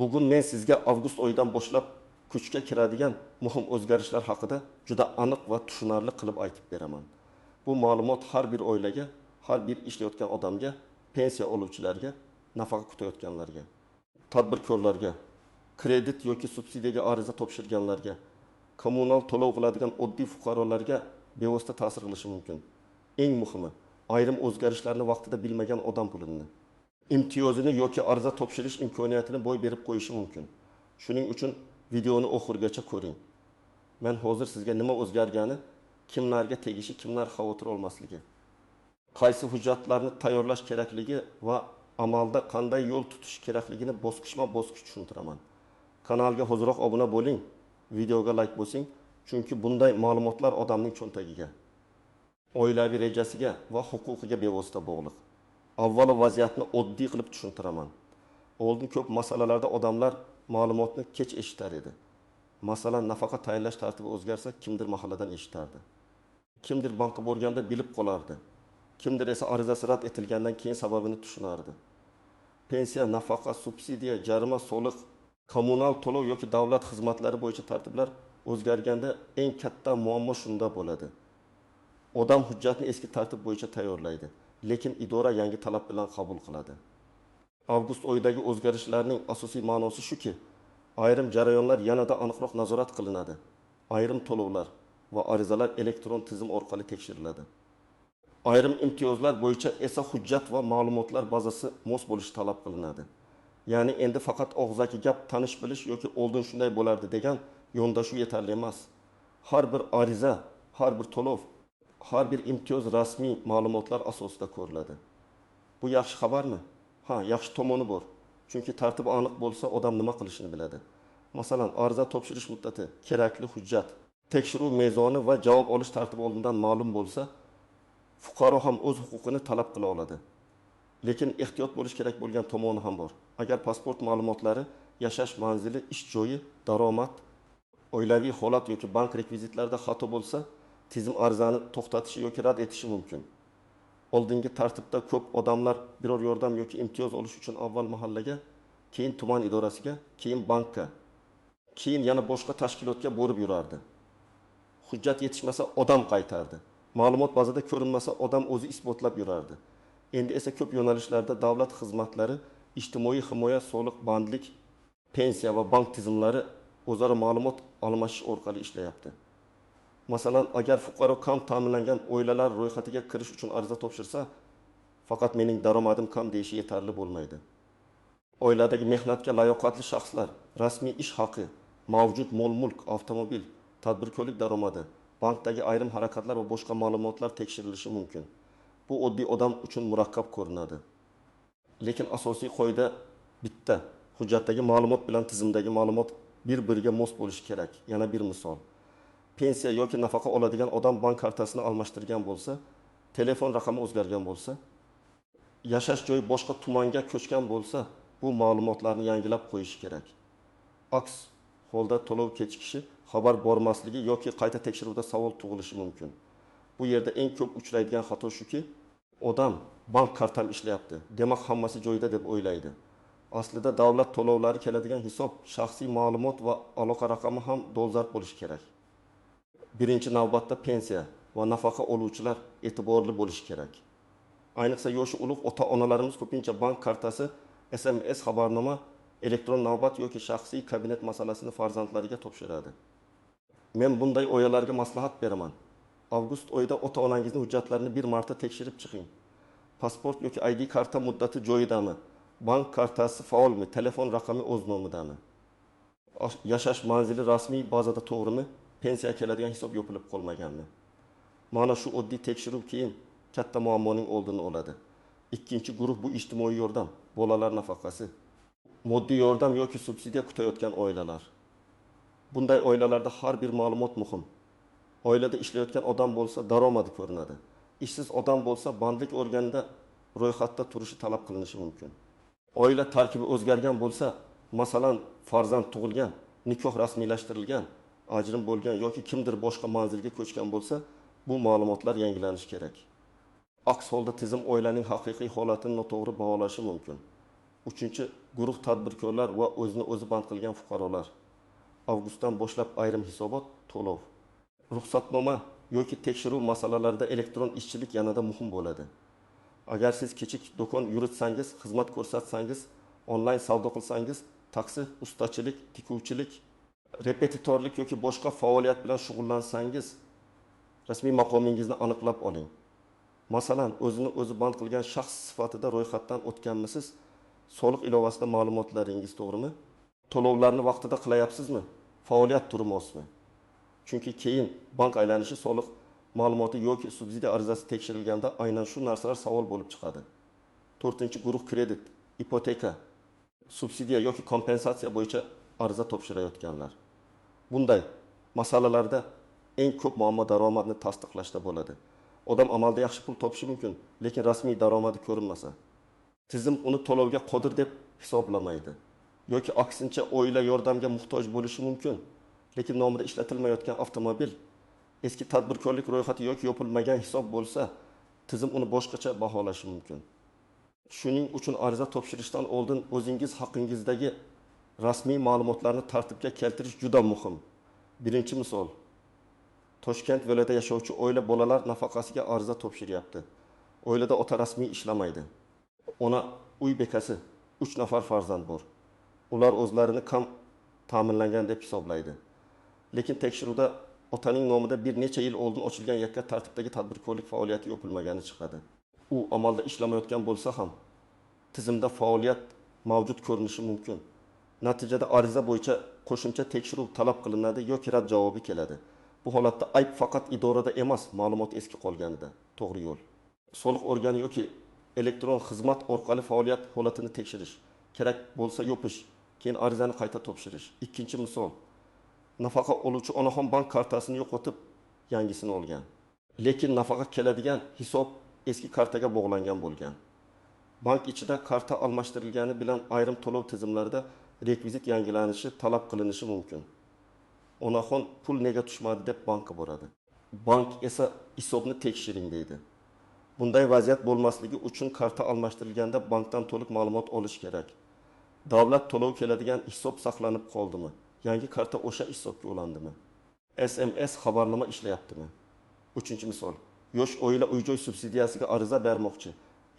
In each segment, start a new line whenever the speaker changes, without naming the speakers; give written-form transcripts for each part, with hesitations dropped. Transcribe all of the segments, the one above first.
Bugun men sizga avgust oyidan boshlab kuchga kiradigan muhim o'zgarishlar haqida juda aniq va tushunarli qilib aytib beraman. Bu ma'lumot har bir oilaga, har bir ishlayotgan odamga, pensiya oluvchilarga, nafaqa kutayotganlarga, tadbirkorlarga, kredit yoki subsidiyaga ariza topshirganlarga, kommunal to'lov qiladigan oddiy fuqarolarga bevosita ta'sir qilishi mumkin. Eng muhimi, ayrim o'zgarishlarni vaqtida bilmagan odam pulini, imtiyozini yoki ariza topshirish imkoniyatini boy berib qo'yishi mumkin. Shuning uchun videoni oxirigacha ko'ring. Men hozir sizga nima o'zgargani, kimlarga tegishi, kimlar xavotir olmasligi, qaysi hujjatlarni tayyorlash kerakligi va amalda qanday yo'l tutish kerakligini bosqichma-bosqich tushuntiraman. Kanalga hoziroq obuna bo'ling, videoga like bosing, chunki bunday ma'lumotlar odamning cho'ntagiga, oilaviy rejasiga va huquqiga bevosita bog'liq. Avvalo vaziyatni oddiy qilib tushuntiraman. Oldin ko'p masalalarda odamlar ma'lumotni kech eshitar edi. Masalan, nafaqa tayinlash tartibi o'zgarsa, kimdir mahalladan eshitardi. Kimdir bankka borganda bilib qolardi. Kimdir esa arizasi rad etilgandan keyin sababini tushunardi. Pensiya, nafaqa, subsidiya, jarima, soliq, kommunal to'lov yoki davlat xizmatlari bo'yicha tartiblar o'zgarganda eng katta muammo shunda bo'ladi. Odam hujjatni eski tartib bo'yicha tayyorlaydi, lekin idora yangi talab bilan qabul qiladi. Avgust oyidagi o'zgarishlarning asosiy ma'nosi shuki, ayrim jarayonlar yanada aniqroq nazorat qilinadi. Ayrim to'lovlar va arizalar elektron tizim orqali tekshiriladi. Ayrim imtiyozlar bo'yicha esa hujjat va ma'lumotlar bazasi mos bo'lishi talab qilinadi. Ya'ni endi faqat og'zaki gap, tanish bilish yoki oldin shunday bo'lardi degan yondashuv yetarli emas. Har bir ariza, har bir to'lov, har bir imtiyoz rasmiy ma'lumotlar asosida ko'riladi. Bu yaxshi xabarmi? Ha, yaxshi tomoni bor. Chunki tartibi aniq bo'lsa, odam nima qilishini biladi. Masalan, ariza topshirish muddati, kerakli hujjat, tekshiruv mezoni va javob olish tartibi oldindan ma'lum bo'lsa, fuqaro ham o'z huquqini talab qila oladi. Lekin ehtiyot bo'lish kerak bo'lgan tomoni ham bor. Agar pasport ma'lumotlari, yashash manzili, ish joyi, daromad, oilaviy holat yoki bank rekvizitlarida xato bo'lsa, tizim arizani to'xtatishi yoki rad etishi mumkin. Oldingi tartibda ko'p odamlar biror yordam yoki imtiyoz olish uchun avval mahallaga, keyin tuman idorasiga, keyin bankka, keyin yana boshqa tashkilotga borib yurardi. Hujjat yetishmasa odam qaytardi. Ma'lumot bazada ko'rinmasa odam o'zi isbotlab yurardi. Endi esa ko'p yo'nalishlarda davlat xizmatlari, ijtimoiy himoya, soliq, bandlik, pensiya va bank tizimlari o'zaro ma'lumot almashish orqali ishlayapti. Masalan, agar fuqaro kam ta'minlangan oilalar ro'yxatiga kirish uchun ariza topshirsa, faqat mening daromadim kam deyishi yetarli bo'lmaydi. Oiladagi mehnatga layoqatli shaxslar, rasmiy ish haqi, mavjud mol-mulk, avtomobil, tadbirkorlik daromadi, bankdagi ayrim harakatlar va boshqa ma'lumotlar tekshirilishi mumkin. Bu oddiy odam uchun murakkab ko'rinadi. Lekin asosiy qoida bitta. Hujjatdagi ma'lumot bilan tizimdagi ma'lumot bir-biriga mos bo'lishi kerak. Yana bir misol. Pensiya yoki nafaqa oladigan odam bank kartasini almashtirgan bo'lsa, telefon raqami o'zgargan bo'lsa, yashash joyi boshqa tumanga ko'chgan bo'lsa, bu ma'lumotlarni yangilab qo'yish kerak. Aks holda to'lov kechikishi, xabar bormasligi yoki qayta tekshiruvda savol tug'ilishi mumkin. Bu yerda eng ko'p uchraydigan xato shuki, odam bank kartam ishlayapti, demak hammasi joyida deb o'ylaydi. Aslida davlat to'lovlari keladigan hisob, shaxsiy ma'lumot va aloqa raqami ham dolzarb bo'lishi kerak. Birinchi navbatda pensiya va nafaqa oluvchilar e'tiborli bo'lishi kerak. Ayniqsa yoshi ulug' ota-onalarimiz ko'pincha bank kartasi, SMS xabarnoma, elektron navbat yoki shaxsiy kabinet masalasini farzandlariga topshiradi. Men bunday oilalarga maslahat beraman. Avgust oyida ota-onangizning hujjatlarini bir marta tekshirib chiqing. Pasport yoki ID karta muddati joyidami? Bank kartasi faolmi? Telefon raqami o'z nomidami? Yashash manzili rasmiy bazada to'g'rimi? Pensiya keladigan hisob yopilib qolmaganmi? Mana shu oddiy tekshiruv keyin katta muammoning oldini oladi. Ikkinchi guruh bu ijtimoiy yordam, bolalar nafaqasi, moddiy yordam yoki subsidiya kutayotgan oilalar. Bunday oilalarda har bir ma'lumot muhim. Oilada ishlayotgan odam bo'lsa, daromadi ko'rinadi. Ishsiz odam bo'lsa, bandlik organida ro'yxatda turishi talab qilinishi mumkin. Oila tarkibi o'zgargan bo'lsa, masalan, farzand tug'ilgan, nikoh rasmiylashtirilgan, ajrim bo'lgan yoki kimdir boshqa manzilga ko'chgan bo'lsa, bu ma'lumotlar yangilanishi kerak. Aks holda tizim oilaning haqiqiy holatini noto'g'ri baholashi mumkin. Uchinchi guruh tadbirkorlar va o'zini o'zi band qilgan fuqarolar. Avgustdan boshlab ayrim hisobot to'lov. Ruxsatnoma yoki tekshiruv masalalarida elektron ishchilik yanada muhim bo'ladi. Agar siz kichik do'kon yuritsangiz, xizmat ko'rsatsangiz, onlayn savdo qilsangiz, taksi, ustachilik, tikuvchilik, repetitorlik yoki boshqa faoliyat bilan shug'ullansangiz, rasmiy maqomingizni aniqlab oling. Masalan, o'zini o'zi band qilgan shaxs sifatida ro'yxatdan o'tganmisiz? Soliq ilovasida ma'lumotlaringiz to'g'rimi? To'lovlarni vaqtida qilyapsizmi? Faoliyat turi mosmi? Chunki keyin bank aylanishi soliq ma'lumoti yoki subsidiya arizasi tekshirilganda aynan shu narsalar savol bo'lib chiqadi. 4-guruh kredit, ipoteka, subsidiya yoki kompensatsiya bo'yicha ariza topshirayotganlar. Bunday masalalarda eng ko'p muammo daromadni tasdiqlashda bo'ladi. Odam amalda yaxshi pul topishi mumkin, lekin rasmiy daromadi ko'rinmasa, tizim uni to'lovga qodir deb hisoblamaydi. Yoki aksincha oila yordamga muhtoj bo'lishi mumkin, lekin nomida ishlatilmayotgan avtomobil eski tadbirkorlik ro'yxati yoki yopilmagan hisob bo'lsa, tizim uni boshqacha baholashi mumkin. Shuning uchun ariza topshirishdan oldin o'zingiz haqingizdagi rasmiy ma'lumotlarni tartibga keltirish juda muhim. Birinchi misol. Toshkent viloyatida yashovchi oila bolalar nafaqasiga ariza topshiryapti. Oilada ota rasmiy ishlamaydi. Ona uy bekasi, 3 nafar farzand bor. Ular o'zlarini kam ta'minlangan deb hisoblaydi. Lekin tekshiruvda otaning nomida bir necha yil oldin ochilgan yakka tartibdagi tadbirkorlik faoliyati yopilmagani chiqadi. U amalda ishlamayotgan bo'lsa ham tizimda faoliyat mavjud ko'rinishi mumkin. Natijada ariza bo'yicha qo'shimcha tekshiruv talab qilinadi yoki rad javobi keladi. Bu holatda ayb faqat idorada emas, ma'lumot eski qolganida. To'g'ri yo'l. Soliq organi yoki elektron xizmat orqali faoliyat holatini tekshirish, kerak bo'lsa yopish, keyin arizani qayta topshirish. Ikkinchi misol. Nafaqa oluvchi onaxon bank kartasini yo'qotib, yangisini olgan. Lekin nafaqa keladigan hisob eski kartaga bog'langan bo'lgan. Bank ichida karta almashtirilgani bilan ayrim to'lov tizimlarida rekvizit yangilanishi talab qilinishi mumkin. Onaxon pul nega tushmadi deb bankka boradi. Bank esa hisobni tekshiring deydi. Bunday vaziyat bo'lmasligi uchun karta almashtirilganda bankdan to'liq ma'lumot olish kerak. Davlat to'lov keladigan hisob saqlanib qoldimi? Yangi karta o'sha hisobga ulandimi? SMS xabarnoma ishlayaptimi? 3-misol. Yosh oila uy-joy subsidiyasiga ariza bermoqchi.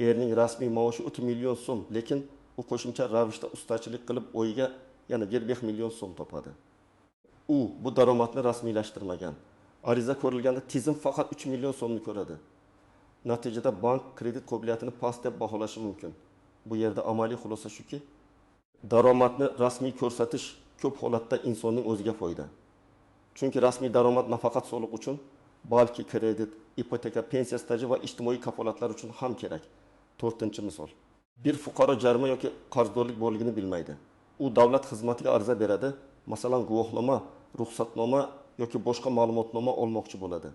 Erning rasmiy maoshi 3 million so'm, lekin u qo'shimcha ravishda ustachilik qilib o'yiga yana 1 million so'm topadi. U bu daromadni rasmiylashtirmagan. Ariza ko'rilganda tizim faqat 3 million so'mni ko'radi. Natijada bank kredit qobiliyatini past deb baholashi mumkin. Bu yerda amaliy xulosa shuki, daromadni rasmiy ko'rsatish ko'p holatda insonning o'ziga foyda. Chunki rasmiy daromad nafaqat soliq uchun, balki kredit, ipoteka, pensiya staji va ijtimoiy kafolatlar uchun ham kerak. 4-misol. Bir fuqaro jarima yoki qarzdorlik borligini bilmaydi. U davlat xizmatiga ariza beradi, masalan, guvohnoma, ruxsatnoma yoki boshqa ma'lumotnoma olmoqchi bo'ladi.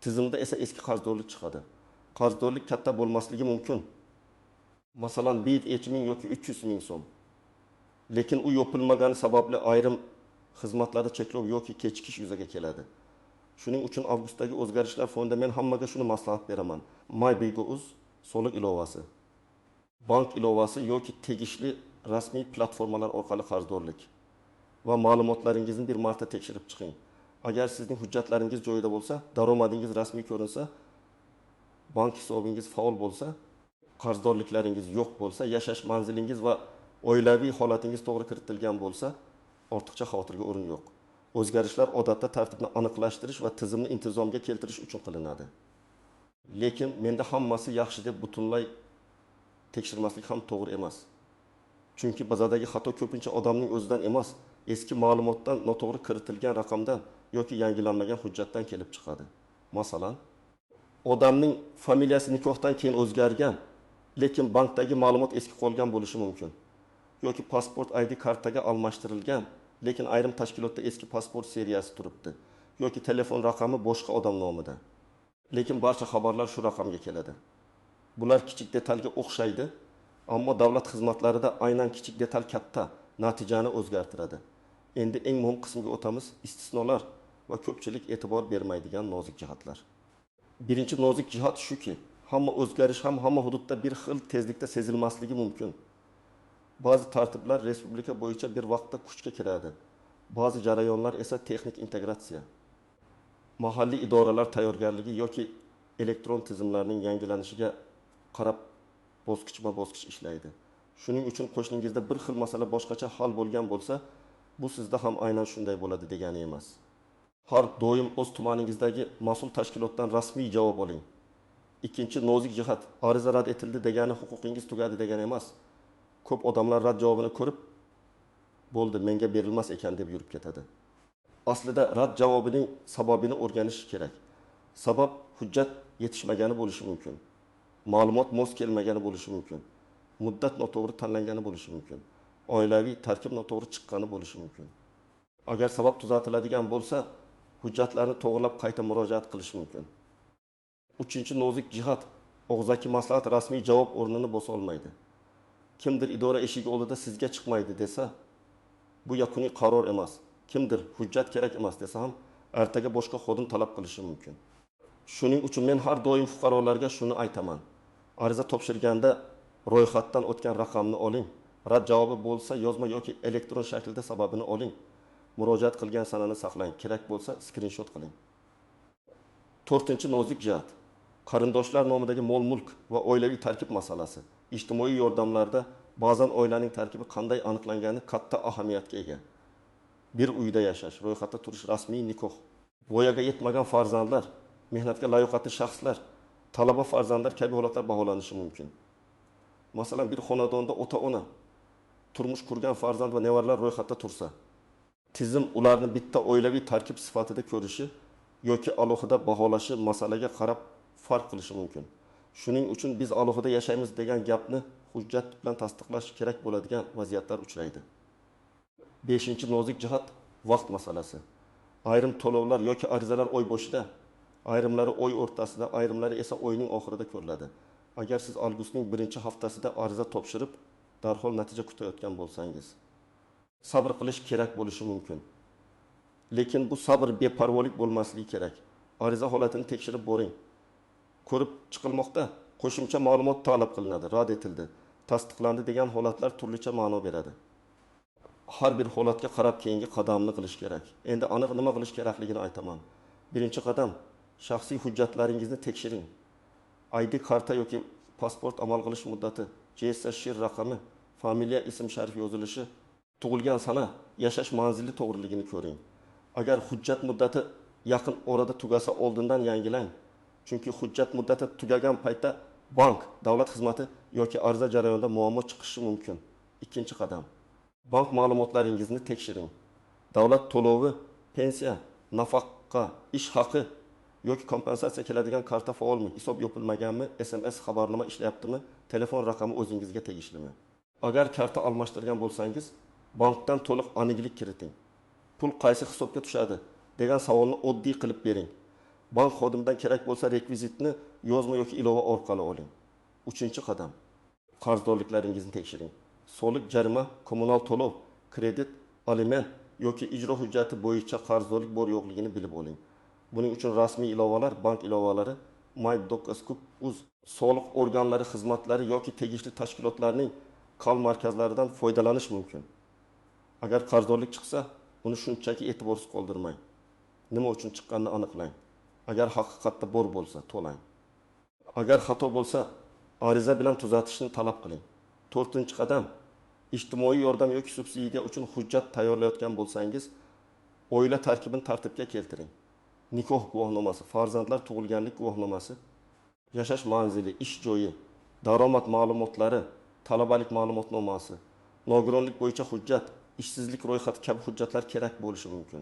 Tizimda esa eski qarzdorlik chiqadi. Qarzdorlik katta bo'lmasligi mumkin. Masalan, 1 ming yoki 300 ming so'm. Lekin u yopilmagani sababli ayrim xizmatlarda cheklov yoki kechikish yuzaga keladi. Shuning uchun avgustdagi o'zgarishlar fonida men hammaga shuni maslahat beraman. MyBigo.uz soliq ilovasi, bank ilovasi yoki tegishli rasmiy platformalar orqali qarzdorlik va ma'lumotlaringizni bir marta tekshirib chiqing. Agar sizning hujjatlaringiz joyida bo'lsa, daromadingiz rasmiy ko'rinsa, bank hisobingiz faol bo'lsa, qarzdorliklaringiz yo'q bo'lsa, yashash manzilingiz va oilaviy holatingiz to'g'ri kiritilgan bo'lsa, ortiqcha xavotirga o'rin yo'q. O'zgarishlar odatda tartibni aniqlashtirish va tizimni intizomga keltirish uchun qilinadi. Lekin menda hammasi yaxshi deb butunlay tekshirmaslik ham to'g'ri emas. Chunki bazadagi xato ko'pincha odamning o'zidan emas, eski ma'lumotdan, noto'g'ri kiritilgan raqamdan yoki yangilanmagan hujjatdan kelib chiqadi. Masalan, odamning familiyasi nikohdan keyin o'zgargan, lekin bankdagi ma'lumot eski qolgan bo'lishi mumkin. Yoki pasport ID kartaga almashtirilgan, lekin ayrim tashkilotda eski pasport seriyasi turibdi. Yoki telefon raqami boshqa odam nomida. Lekin barcha xabarlar shu raqamga keladi. Bular kichik detalga o'xshaydi, ammo davlat xizmatlarida aynan kichik detal katta natijani o'zgartiradi. Endi eng muhim qismga o'tamiz, istisnolar va ko'pchilik e'tibor bermaydigan nozik jihatlar. Birinchi nozik jihat shuki, hamma o'zgarish ham hamma hududda bir xil tezlikda sezilmasligi mumkin. Ba'zi tartiblar respublika bo'yicha bir vaqtda kuchga kiradi. Ba'zi jarayonlar esa texnik integratsiya, mahalliy idoralar tayyorgarligi yoki elektron tizimlarning yangilanishiga qarab bosqichma-bosqich ishlaydi. Shuning uchun qo'shningizda bir xil masala boshqacha hal bo'lgan bo'lsa, bu sizda ham aynan shunday bo'ladi degani emas. Har doim o'z tumaningizdagi mas'ul tashkilotdan rasmiy javob oling. Ikkinchi nozik jihat, ariza rad etildi degani huquqingiz tugadi degani emas. Ko'p odamlar rad javobini ko'rib, bo'ldi, menga berilmas ekan deb yurib ketadi. Aslida rad javobining sababini o'rganish kerak. Sabab hujjat yetishmagani bo'lishi mumkin. Ma'lumot mos kelmagani bo'lishi mumkin. Muddat noto'g'ri tanlangani bo'lishi mumkin. Oilaviy tarkib noto'g'ri chiqqani bo'lishi mumkin. Agar sabab tuzatiladigan bo'lsa, hujjatlarni to'g'rilab qayta murojaat qilish mumkin. Uchinchi nozik jihat, og'zaki maslahat rasmiy javob o'rnini bosa olmaydi. Kimdir idora eshigi oldida sizga chiqmaydi desa, bu yakuniy qaror emas. Kimdir hujjat kerak emas desa ham ertaga boshqa xodim talab qilishi mumkin. Shuning uchun men har doim fuqarolarga shuni aytaman. Ariza topshirganda ro'yxatdan o'tgan raqamni oling. Rad javobi bo'lsa yozma yoki elektron shaklda sababini oling. Murojaat qilgan sanani saqlang. Kerak bo'lsa skrinshot qiling. 4-nozik jihat. Qarindoshlar nomidagi mol-mulk va oilaviy tarkib masalasi. Ijtimoiy yordamlarda ba'zan oilaning tarkibi qanday aniqlangani katta ahamiyatga ega. Bir uyda yashash, ro'yxatda turish, rasmiy nikoh. Voyaga yetmagan farzandlar, mehnatga layoqatli shaxslar, talaba farzandlar kabi holatlar baholanishi mumkin. Masalan, bir xonadonda ota-ona, turmush qurgan farzand va nevaralar ro'yxatda tursa, tizim ularni bitta oilaviy tarkib sifatida ko'rishi yoki alohida baholashi masalaga qarab farq qilishi mumkin. Shuning uchun biz alohida yashaymiz degan gapni hujjat bilan tasdiqlash kerak bo'ladigan vaziyatlar uchraydi. 5-nozik jihat vaqt masalasi. Ayrim to'lovlar yoki arizalar oy boshida, ayrimlari oy o'rtasida, ayrimlari esa oyning oxirida ko'riladi. Agar siz avgustning 1-haftasida ariza topshirib, darhol natija kutayotgan bo'lsangiz, sabr qilish kerak bo'lishi mumkin. Lekin bu sabr beparvolik bo'lmasligi kerak. Ariza holatini tekshirib boring. Ko'rib chiqilmoqda qo'shimcha ma'lumot talab qilinadi, rad etildi, tasdiqlandi degan holatlar turlicha ma'no beradi. Har bir holatga qarab keyingi qadamni qilish kerak. Endi aniq nima qilish kerakligini aytaman. Birinchi qadam, shaxsiy hujjatlaringizni tekshiring. ID karta yoki pasport amal qilish muddati, JSSHIR raqami, familiya, ism sharif yozilishi, tug'ilgan sana, yashash manzili to'g'riligini ko'ring. Agar hujjat muddati yaqin orada tugasa oldindan yangilang. Chunki hujjat muddati tugagan paytda bank, davlat xizmati yoki ariza jarayonida muammo chiqishi mumkin. Ikkinchi qadam, bank ma'lumotlaringizni tekshiring. Davlat to'lovi, pensiya, nafaqa, ish haqi yoki kompensatsiya keladigan karta faolmi, hisob yopilmaganmi, SMS xabarnoma ishlayaptimi, telefon raqami o'zingizga tegishlimi? Agar karta almashtirgan bo'lsangiz, bankdan to'liq aniqlik kiriting. Pul qaysi hisobga tushadi degan savolni oddiy qilib bering. Bank xodimidan kerak bo'lsa rekvizitni yozma yoki ilova orqali oling. 3-qadam, qarzdorliklaringizni tekshiring. Soliq, jarima, kommunal to'lov, kredit, aliment yoki ijro hujjati bo'yicha qarzdorlik bor yo'qligini bilib oling. Buning uchun rasmiy ilovalar, bank ilovalari, My.Doc.uz, soliq organlari xizmatlari yoki tegishli tashkilotlarning kal markazlaridan foydalanish mumkin. Agar qarzdorlik chiqsa, uni shunchaki e'tiborsiz qoldirmang. Nima uchun chiqqanini aniqlang. Agar haqiqatda bor bo'lsa, to'lang. Agar xato bo'lsa, ariza bilan tuzatishni talab qiling. 4-qadam, ijtimoiy yordam yoki subsidiya uchun hujjat tayyorlayotgan bo'lsangiz, oila tarkibini tartibga keltiring. Nikoh guvohnomasi, farzandlar tug'ilganlik guvohnomasi, yashash manzili, ish joyi, daromad ma'lumotlari, talabalik ma'lumotnomasi, nogironlik bo'yicha hujjat, ishsizlik ro'yxati kabi hujjatlar kerak bo'lishi mumkin.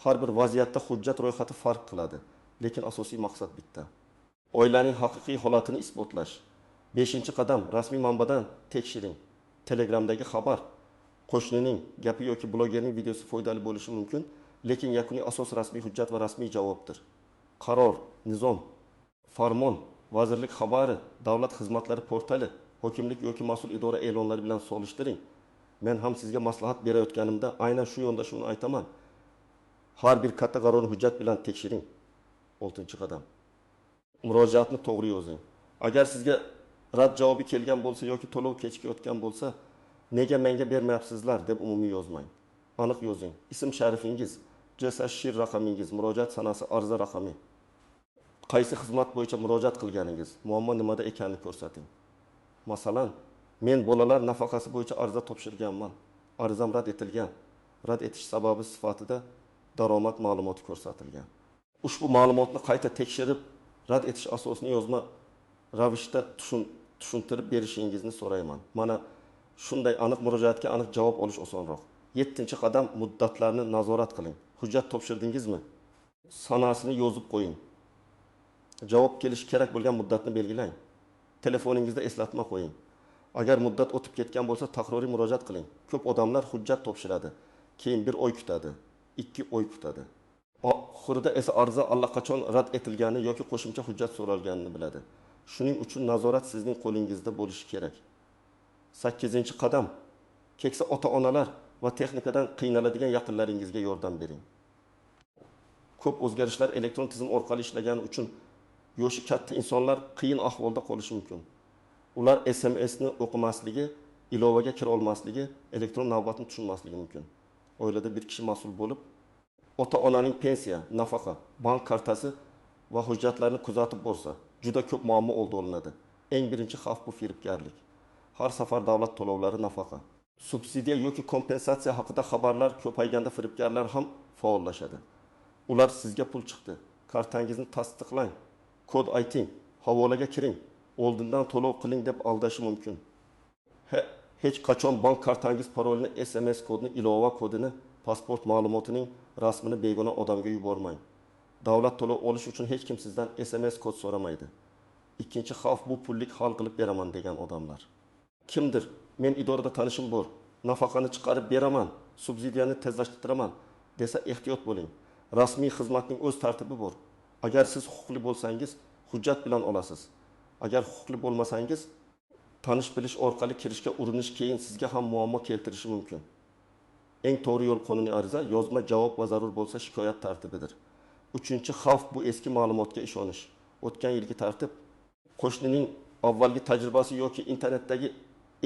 Har bir vaziyatda hujjat ro'yxati farq qiladi, lekin asosiy maqsad bitta. Oilaning haqiqiy holatini isbotlash. 5-qadam, rasmiy manbadan tekshiring. Telegramdagi xabar, qo'shnining gapi yoki blogerning videosi foydali bo'lishi mumkin, lekin yakuniy asos rasmiy hujjat va rasmiy javobdir. Qaror, nizom, farmon, vazirlik xabari, davlat xizmatlari portali, hokimlik yoki mas'ul idora e'lonlari bilan solishtiring. Men ham sizga maslahat berayotganimda aynan shu yo'nda shuni aytaman. Har bir katta qarorni hujjat bilan tekshiring. 6-qadam. Murojaatni to'g'ri yozing. Agar sizga rad javobi kelgan bo'lsa yoki to'lov kechikayotgan bo'lsa, Nega menga bermayapsizlar deb umumiy yozmang. Aniq yozing. Ism sharifingiz, JSHIR raqamingiz, murojaat sanasi, ariza raqami. Qaysi xizmat bo'yicha murojaat qilganingiz, muammo nimada ekanini ko'rsating. Masalan, men bolalar nafaqasi bo'yicha ariza topshirganman. Arizam rad etilgan. Rad etish sababi sifatida daromad ma'lumoti ko'rsatilgan. Ushbu ma'lumotni qayta tekshirib, rad etish asosini yozma ravishda tushuntirib berishingizni so'rayman. Mana shunday aniq murojaatga aniq javob olish osonroq. 7-qadam muddatlarni nazorat qiling. Hujjat topshirdingizmi? Sanasini yozib qo'ying. Javob kelishi kerak bo'lgan muddatni belgilang. Telefoningizda eslatma qo'ying. Agar muddat o'tib ketgan bo'lsa, takroriy murojaat qiling. Ko'p odamlar hujjat topshiradi, keyin 1 oy kutadi, 2 oy kutadi. Oxirida esa ariza allaqachon rad etilgani yoki qo'shimcha hujjat so'ralganini biladi. Shuning uchun nazorat sizning qo'lingizda bo'lishi kerak. 8-qadam. Keksa ota-onalar va texnikadan qiynaladigan yaqinlaringizga yordam bering. Ko'p o'zgarishlar elektron tizim orqali ishlagani uchun yoshi katta insonlar qiyin ahvolda qolishi mumkin. Ular SMSni o'qimasligi, ilovaga kira olmasligi, elektron navbatni tushunmasligi mumkin. Oilada bir kishi mas'ul bo'lib, ota-onaning pensiya, nafaqa, bank kartasi va hujjatlarini kuzatib borsa, juda ko'p muammo oldi olinadi. Eng birinchi xavf bu firibgarlik. Har safar davlat to'lovlari, nafaqa, subsidiya yoki kompensatsiya haqida xabarlar ko'payganda firibgarlar ham faollashadi. Ular sizga pul chiqdi, kartangizni tasdiqlang, kod ayting, havolaga kiring, oldindan to'lov qiling deb aldashi mumkin. Hech qachon bank kartangiz parolini, SMS kodini, ilova kodini, pasport ma'lumotining rasmini begona odamga yubormang. Davlat to'lov olish uchun hech kim sizdan SMS kod so'ramaydi. Ikkinchi xavf bu pullik hal qilib beraman degan odamlar. Kimdir, men idorada tanishim bor, nafaqani chiqarib beraman, subsidiyani tezlashtiraman desa ehtiyot bo'ling. Rasmiy xizmatning o'z tartibi bor. Agar siz huquqli bo'lsangiz, hujjat bilan olasiz. Agar huquqli bo'lmasangiz, tanish bilish orqali kirishga urinish keyin sizga ham muammo keltirishi mumkin. Eng to'g'ri yo'l qonuniy ariza, yozma javob va zarur bo'lsa shikoyat tartibidir. 3-xavf bu eski ma'lumotga ishonish. O'tgan yilgi tartib, qo'shnining avvalgi tajribasi yoki internetdagi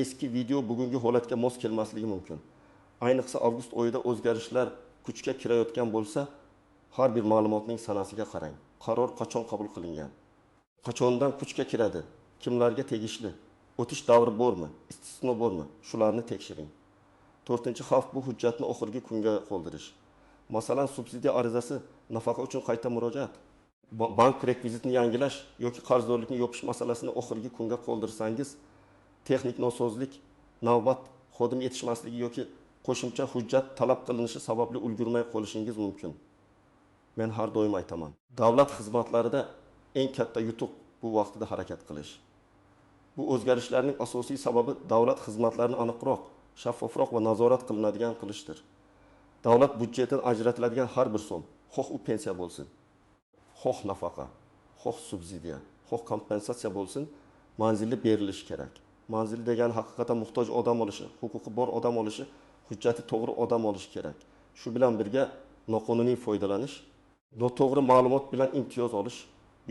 eski video bugungi holatga mos kelmasligi mumkin. Ayniqsa avgust oyida o'zgarishlar kuchga kirayotgan bo'lsa, har bir ma'lumotning sanasiga qarang. Qaror qachon qabul qilingan? Qachondan kuchga kiradi? Kimlarga tegishli? O'tish davri bormi? Istisno bormi? Shularni tekshiring. 4-xavf bu hujjatni oxirgi kunga qoldirish. Masalan, subsidiya arizasi, nafaqa uchun qayta murojaat, bank rekvizitini yangilash yoki qarzdorlikni yopish masalasini oxirgi kunga qoldirsangiz, texnik nosozlik, navbat xodim yetishmasligi yoki qo'shimcha hujjat talab qilinishi sababli ulgurmay qolishingiz mumkin. Men har doim aytaman, davlat xizmatlarida eng katta yutuq bu vaqtida harakat qilish. Bu o'zgarishlarning asosiy sababi davlat xizmatlarini aniqroq, shaffofroq va nazorat qilinadigan qilishdir. Davlat budjetidan ajratiladigan har bir so'm, xoh u pensiya bo'lsin, xoh nafaqa, xoh subsidiya, xoh kompensatsiya bo'lsin, manzilli berilishi kerak. Manzil degani haqiqatan muhtoj odam olishi, huquqi bor odam olishi, hujjati to'g'ri odam olishi kerak. Shu bilan birga noqonuniy foydalanish, noto'g'ri ma'lumot bilan imtiyoz olish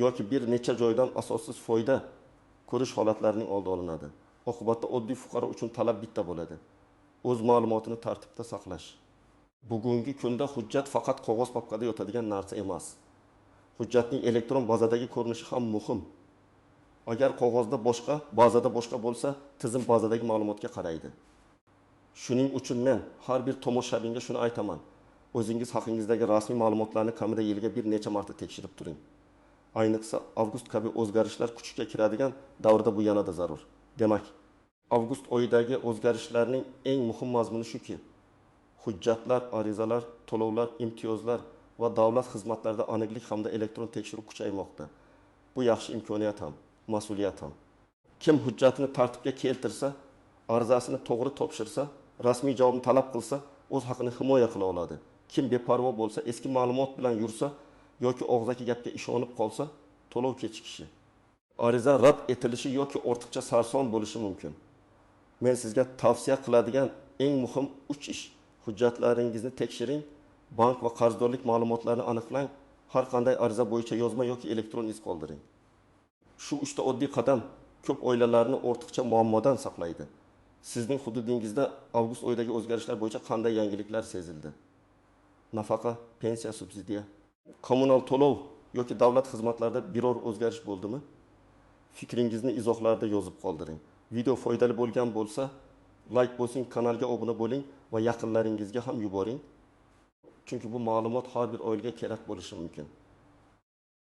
yoki bir necha joydan asossiz foyda ko'rish holatlarining oldi olinadi. Oqibatda oddiy fuqaro uchun talab bitta bo'ladi: o'z ma'lumotini tartibda saqlash. Bugungi kunda hujjat faqat qog'oz papkada yotadigan narsa emas. Hujjatning elektron bazadagi ko'rinishi ham muhim. Agar qog'ozda boshqa, bazada boshqa bo'lsa, tizim bazadagi ma'lumotga qaraydi. Shuning uchun men har bir tomoshabinga shuni aytaman: o'zingiz haqingizdagi rasmiy ma'lumotlarni kamida yiliga bir necha marta tekshirib turing. Ayniqsa avgust kabi o'zgarishlar kuchga kiradigan davrda bu yanada zarur. Demak, avgust oyidagi o'zgarishlarning eng muhim mazmuni shuki, hujjatlar, arizalar, to'lovlar, imtiyozlar va davlat xizmatlarida aniqlik hamda elektron tekshiruv kuchaymoqda. Bu yaxshi imkoniyat ham, mas'uliyat ham. Kim hujjatini tartibga keltirsa, arizasini to'g'ri topshirsa, rasmiy javobni talab qilsa, o'z haqini himoya qila oladi. Kim beparvo bo'lsa, eski ma'lumot bilan yursa yoki og'zaki gapga ishonib qolsa, to'lov kechikishi, ariza rad etilishi yoki ortiqcha sarson bo'lishi mumkin. Men sizga tavsiya qiladigan eng muhim 3 ish: hujjatlaringizni tekshiring, bank va qarzdorlik ma'lumotlarini aniqlang, har qanday ariza bo'yicha yozma yoki elektron iz qoldiring. Shu 3 oddiy qadam ko'p oilalarni ortiqcha muammodan saqlaydi. Sizning hududingizda avgust oyidagi o'zgarishlar bo'yicha qanday yangiliklar sezildi? Nafaqa, pensiya, subsidiya, kommunal to'lov yoki davlat xizmatlarida biror o'zgarish bo'ldimi? Fikringizni izohlarda yozib qoldiring. Video foydali bo'lgan bo'lsa, like bosing, kanalga obuna bo'ling va yaqinlaringizga ham yuboring. Chunki bu ma'lumot har bir oilaga kerak bo'lishi mumkin.